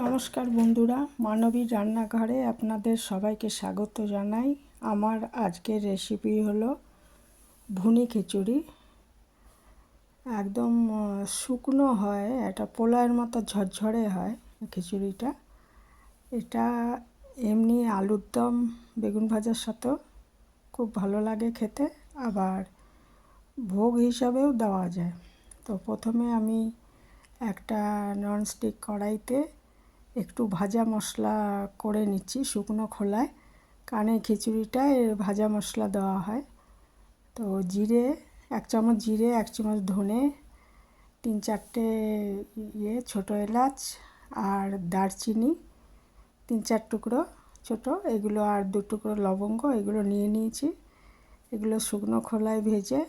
নমস্কার বন্ধুরা, মানবীর রান্নাঘরে আপনাদের সবাইকে স্বাগত জানাই। আমার আজকের রেসিপি হলো ভুনি খিচুড়ি। একদম শুকনো হয়, এটা পোলাওয়ের মতো ঝরঝরে হয় খিচুড়িটা। এটা এমনি আলুর দম বেগুন ভাজার সাথেও খুব ভালো লাগে খেতে, আবার ভোগ হিসাবেও দেওয়া যায়। তো প্রথমে আমি একটা ননস্টিক কড়াইতে একটু ভাজা মশলা করে নিচ্ছি শুকনো খোলায়, কারণ এই খিচুড়িটায় ভাজা মশলা দেওয়া হয়। তো জিরে, 1 চামচ জিরে, 1 চামচ ধনে, 3-4টে ছোটো এলাচ, আর দারচিনি 3-4 টুকরো ছোটো, এগুলো, আর 2 টুকরো লবঙ্গ, এগুলো নিয়ে নিয়েছি। এগুলো শুকনো খোলায় ভেজে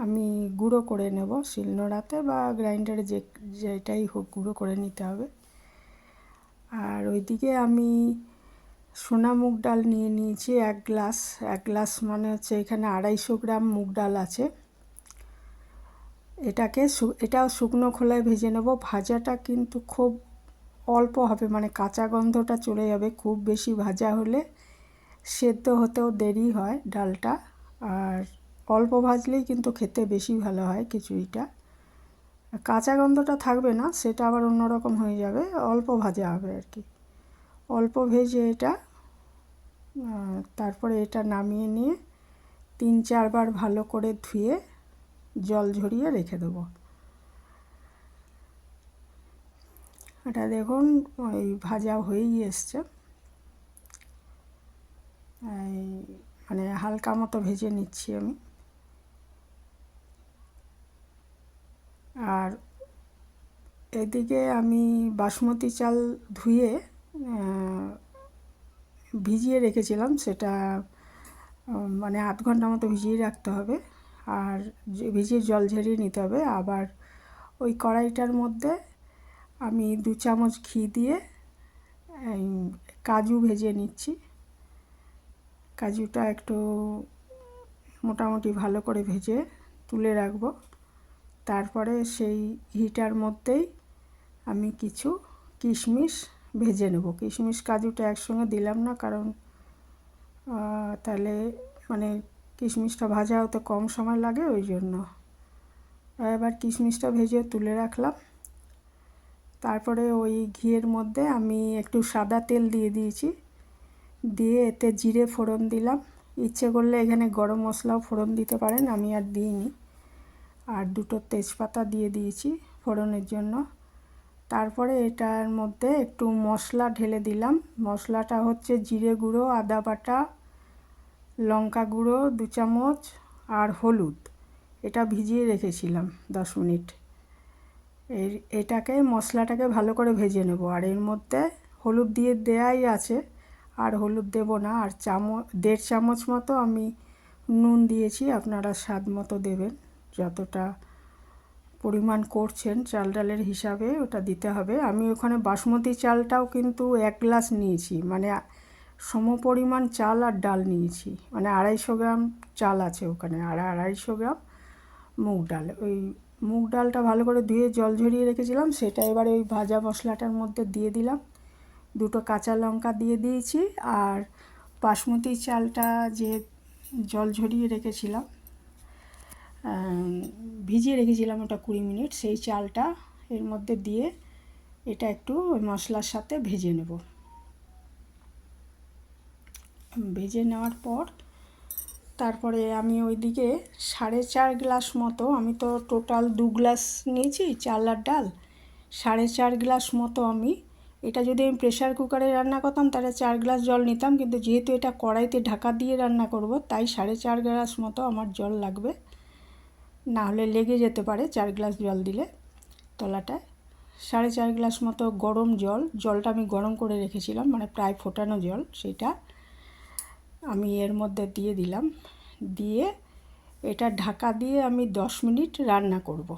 আমি গুঁড়ো করে নেব, শিলনোড়াতে বা গ্রাইন্ডারে, যেটাই হোক গুঁড়ো করে নিতে হবে। আর ওইদিকে আমি সোনা মুগ ডাল নিয়ে নিয়েছি 1 গ্লাস। 1 গ্লাস মানে হচ্ছে এখানে 250 গ্রাম মুগ ডাল আছে। এটাও শুকনো খোলায় ভেজে নেব। ভাজাটা কিন্তু খুব অল্প হবে, মানে কাঁচা গন্ধটা চলে যাবে। খুব বেশি ভাজা হলে সেদ্ধ হতেও দেরি হয় ডালটা, আর অল্প ভাজলেই কিন্তু খেতে বেশি ভালো হয় খিচুড়িটা। কাঁচা গন্ধটা থাকবে না, সেটা আবার অন্যরকম হয়ে যাবে। অল্প ভাজা হবে আর কি, অল্প ভেজে এটা। তারপরে এটা নামিয়ে নিয়ে 3-4 বার ভালো করে ধুয়ে জল ঝরিয়ে রেখে দেবো। এটা দেখুন ওই ভাজা হয়েই এসছে, মানে হালকা মতো ভেজে নিচ্ছি আমি। আর এদিকে আমি বাসমতি চাল ধুয়ে ভিজিয়ে রেখেছিলাম, সেটা মানে আধ ঘন্টা মতো ভিজিয়ে রাখতে হবে, আর ভিজিয়ে জল ঝরিয়ে নিতে হবে। আবার ওই কড়াইটার মধ্যে আমি 2 চামচ ঘি দিয়ে কাজু ভেজে নিচ্ছি। কাজুটা একটু মোটামুটি ভালো করে ভেজে তুলে রাখবো। তারপরে সেই ঘিটার মধ্যেই আমি কিছু কিশমিশ ভেজে নেব। কিশমিশ কাজুটা একসঙ্গে দিলাম না, কারণ তাহলে মানে কিশমিশটা ভাজা হতে কম সময় লাগে, ওই জন্য। এবার কিশমিশটা ভেজে তুলে রাখলাম। তারপরে ওই ঘিয়ের মধ্যে আমি একটু সাদা তেল দিয়ে দিয়েছি, দিয়ে এতে জিরে ফোড়ন দিলাম। ইচ্ছে করলে এখানে গরম মশলাও ফোড়ন দিতে পারেন, আমি আর দিইনি। আর 2টো তেজপাতা দিয়ে দিয়েছি ফোড়নের জন্য। তারপরে এটার মধ্যে একটু মশলা ঢেলে দিলাম। মশলাটা হচ্ছে জিরে গুঁড়ো, আদা বাটা, লঙ্কা গুঁড়ো 2 চামচ, আর হলুদ। এটা ভিজিয়ে রেখেছিলাম 10 মিনিট। এটাকে মশলাটাকে ভালো করে ভেজে নেব। আর এর মধ্যে হলুদ দিয়ে দেয়াই আছে, আর হলুদ দেব না। আর 1.5 চামচ মতো আমি নুন দিয়েছি, আপনারা স্বাদ মতো দেবেন, যতটা পরিমাণ করছেন চাল ডালের হিসাবে ওটা দিতে হবে। আমি ওখানে বাসমতি চালটাও কিন্তু 1 গ্লাস নিয়েছি, মানে সমপরিমাণ চাল আর ডাল নিয়েছি, মানে 250 গ্রাম চাল আছে ওখানে, আর 250 গ্রাম মুগ ডাল। ওই মুগ ডালটা ভালো করে ধুয়ে জল ঝরিয়ে রেখেছিলাম, সেটা এবারে ওই ভাজা মশলাটার মধ্যে দিয়ে দিলাম। 2টো কাঁচা লঙ্কা দিয়ে দিয়েছি, আর বাসমতি চালটা যে জল ঝরিয়ে রেখেছিলাম, ভিজিয়ে রেখেছিলাম ওটা 20 মিনিট, সেই চালটা এর মধ্যে দিয়ে এটা একটু ওই মশলার সাথে ভেজে নেব। ভেজে নেওয়ার পর তারপরে আমি ওইদিকে 4.5 গ্লাস মতো, আমি তো টোটাল 2 গ্লাস নিয়েছি চাল আর ডাল, 4.5 গ্লাস মতো আমি, এটা যদি আমি প্রেশার কুকারে রান্না করতাম তাহলে 4 গ্লাস জল নিতাম, কিন্তু যেহেতু এটা কড়াইতে ঢাকা দিয়ে রান্না করব, তাই 4.5 গ্লাস মতো আমার জল লাগবে, না হলে লেগে যেতে পারে 4 গ্লাস জল দিলে তলাটায়। 4.5 গ্লাস মতো গরম জলটা আমি গরম করে রেখেছিলাম, মানে প্রায় ফোটানো জল, সেটা আমি এর মধ্যে দিয়ে দিলাম। দিয়ে এটা ঢাকা দিয়ে আমি 10 মিনিট রান্না করব।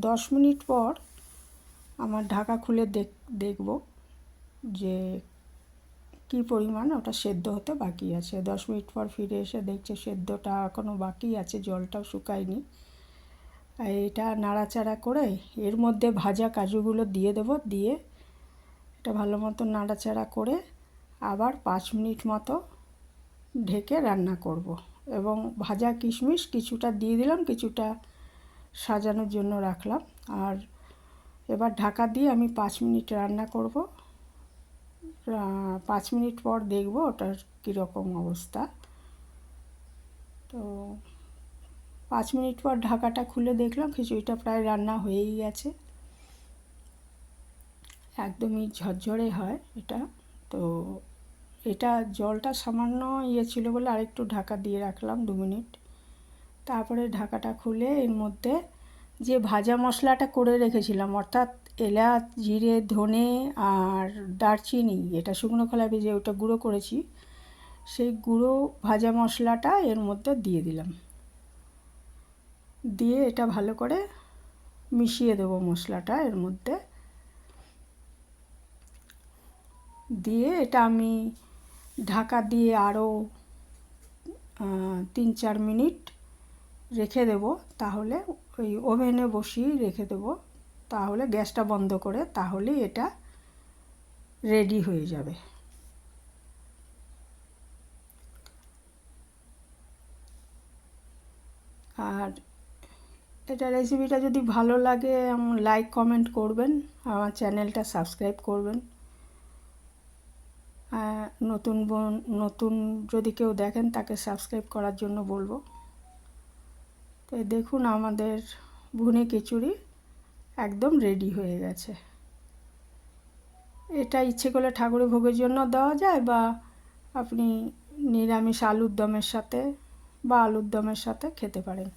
10 মিনিট পর আমার ঢাকা খুলে দেখব যে কি পরিমাণ ওটা সেদ্ধ হতে বাকি আছে। 10 মিনিট পর ফিরে এসে দেখছে সেদ্ধটা এখনও বাকি আছে, জলটাও শুকায়নি। এটা নাড়াচাড়া করে এর মধ্যে ভাজা কাজুগুলো দিয়ে দেব, দিয়ে এটা ভালো মতো নাড়াচাড়া করে আবার 5 মিনিট মতো ঢেকে রান্না করব। এবং ভাজা কিশমিশ কিছুটা দিয়ে দিলাম, কিছুটা সাজানোর জন্য রাখলাম। আর এবার ঢাকা দিয়ে আমি 5 মিনিট রান্না করব। 5 মিনিট পর দেখব ওটার কীরকম অবস্থা। তো 5 মিনিট পর ঢাকাটা খুলে দেখলাম খিচুড়িটা প্রায় রান্না হয়েই গেছে, একদমই ঝরঝরে হয় এটা। তো এটা জলটা সামান্য ছিল বলে আরেকটু ঢাকা দিয়ে রাখলাম 2 মিনিট। তারপরে ঢাকাটা খুলে এর মধ্যে যে ভাজা মশলাটা করে রেখেছিলাম, অর্থাৎ এলাচ, জিরে, ধনে আর দারচিনি, এটা শুকনো খোলায় ভেজে ওটা গুঁড়ো করেছি, সেই গুঁড়ো ভাজা মশলাটা এর মধ্যে দিয়ে দিলাম। দিয়ে এটা ভালো করে মিশিয়ে দেবো মশলাটা এর মধ্যে। দিয়ে এটা আমি ঢাকা দিয়ে আরও 3-4 মিনিট রেখে দেব। তাহলে ওই ওভেনে বসিয়ে রেখে দেব, তাহলে গ্যাসটা বন্ধ করে, তাহলেই এটা রেডি হয়ে যাবে। আর এটা রেসিপিটা যদি ভালো লাগে লাইক কমেন্ট করবেন, আমার চ্যানেলটা সাবস্ক্রাইব করবেন। নতুন যদি কেউ দেখেন তাকে সাবস্ক্রাইব করার জন্য বলবো। তো দেখুন আমাদের ভুনি খিচুড়ি একদম রেডি হয়ে গেছে। এটা ইচ্ছে করলে ঠাকুরের ভোগের জন্য দেওয়া যায়, বা আপনি নিরামিষ আলুর দমের সাথে বা আলুর দমের সাথে খেতে পারেন।